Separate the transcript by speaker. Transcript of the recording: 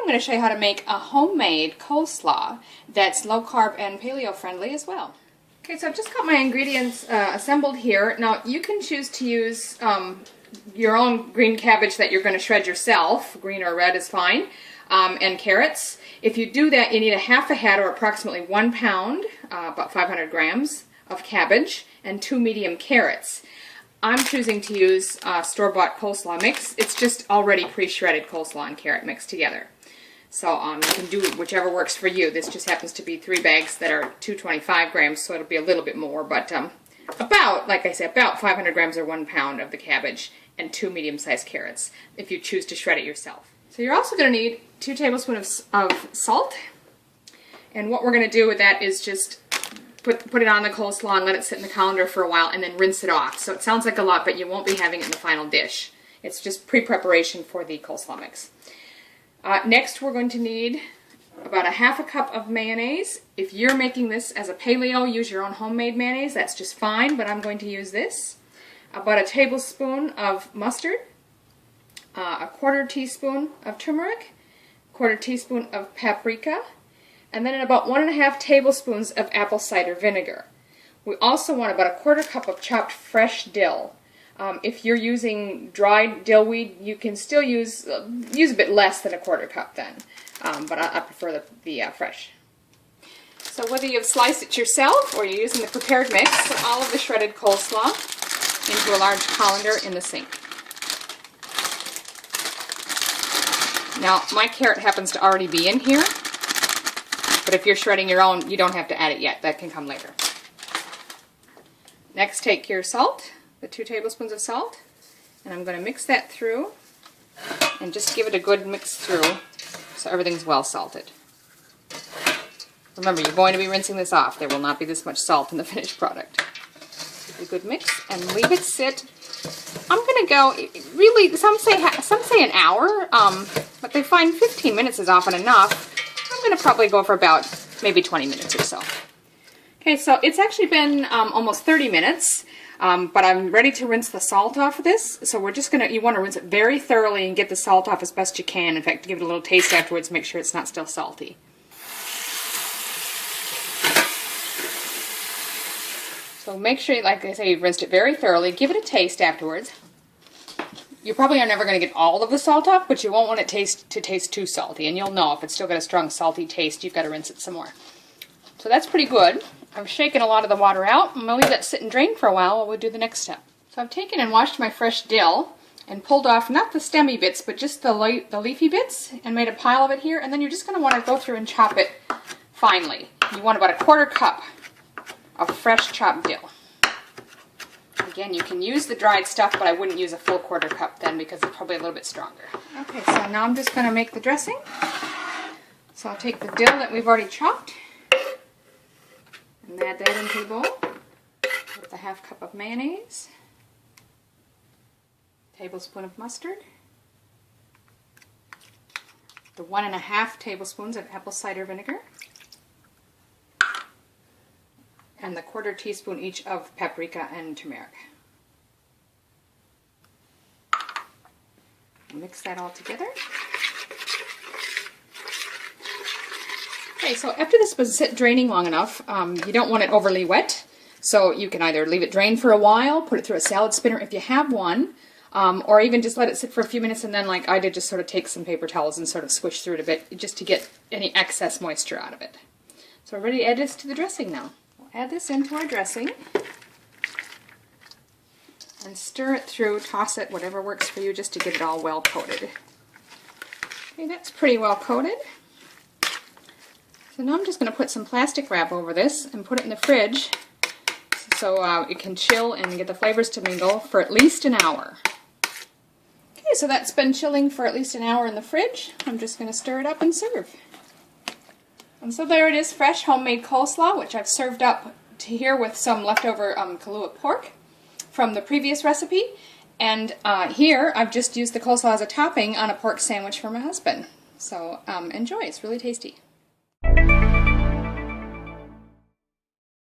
Speaker 1: I'm going to show you how to make a homemade coleslaw that's low carb and paleo friendly as well. Okay, so I've just got my ingredients assembled here. Now you can choose to use your own green cabbage that you're going to shred yourself. Green or red is fine. And carrots. If you do that, you need a half a head or approximately 1 pound, about 500 grams of cabbage, and 2 medium carrots. I'm choosing to use store-bought coleslaw mix. It's just already pre-shredded coleslaw and carrot mixed together. So you can do whichever works for you. This just happens to be 3 bags that are 225 grams, so it'll be a little bit more, but about, like I said, about 500 grams or 1 pound of the cabbage and 2 medium-sized carrots if you choose to shred it yourself. So you're also going to need 2 tablespoons of salt, and what we're going to do with that is just put it on the coleslaw and let it sit in the colander for a while and then rinse it off. So it sounds like a lot, but you won't be having it in the final dish. It's just pre-preparation for the coleslaw mix. Next we're going to need about a half a cup of mayonnaise. If you're making this as a paleo, use your own homemade mayonnaise. That's just fine, but I'm going to use this. About a tablespoon of mustard, a 1/4 teaspoon of turmeric, 1/4 teaspoon of paprika, and then about 1½ tablespoons of apple cider vinegar. We also want about a 1/4 cup of chopped fresh dill. If you're using dried dill weed, you can still use a bit less than a 1/4 cup then, but I prefer the fresh. So whether you've sliced it yourself or you're using the prepared mix, put all of the shredded coleslaw into a large colander in the sink. Now, my carrot happens to already be in here, but if you're shredding your own, you don't have to add it yet. That can come later. Next, take your salt, the 2 tablespoons of salt, and I'm going to mix that through and just give it a good mix through so everything's well salted. Remember, you're going to be rinsing this off. There will not be this much salt in the finished product. Give it a good mix and leave it sit. I'm going to go, really, some say an hour, but they find 15 minutes is often enough. I'm going to probably go for about maybe 20 minutes or so. Okay, so it's actually been almost 30 minutes, but I'm ready to rinse the salt off of this. So we're just going to, you want to rinse it very thoroughly and get the salt off as best you can. In fact, give it a little taste afterwards, make sure it's not still salty. So make sure, like I say, you've rinsed it very thoroughly. Give it a taste afterwards. You probably are never going to get all of the salt off, but you won't want it to taste too salty. And you'll know if it's still got a strong salty taste, you've got to rinse it some more. So that's pretty good. I've shaken a lot of the water out. I'm going to leave that sit and drain for a while we'll do the next step. So I've taken and washed my fresh dill and pulled off not the stemmy bits, but just the leafy bits and made a pile of it here. And then you're just going to want to go through and chop it finely. You want about a 1/4 cup of fresh chopped dill. Again, you can use the dried stuff, but I wouldn't use a full 1/4 cup then because it's probably a little bit stronger. Okay, so now I'm just going to make the dressing. So I'll take the dill that we've already chopped and add that into the bowl with a 1/2 cup of mayonnaise, tablespoon of mustard, the 1½ tablespoons of apple cider vinegar, and the 1/4 teaspoon each of paprika and turmeric. Mix that all together. Okay, so after this was sit draining long enough, you don't want it overly wet, so you can either leave it drain for a while, put it through a salad spinner if you have one, or even just let it sit for a few minutes and then, like I did, just sort of take some paper towels and sort of swish through it a bit just to get any excess moisture out of it. So we're ready to add this to the dressing now. Add this into our dressing and stir it through, toss it, whatever works for you, just to get it all well coated. Okay, that's pretty well coated. So now I'm just going to put some plastic wrap over this and put it in the fridge so it can chill and get the flavors to mingle for at least an hour. Okay, so that's been chilling for at least an hour in the fridge. I'm just going to stir it up and serve. And so there it is, fresh homemade coleslaw, which I've served up to here with some leftover Kalua pork from the previous recipe. And here I've just used the coleslaw as a topping on a pork sandwich for my husband. So enjoy, it's really tasty.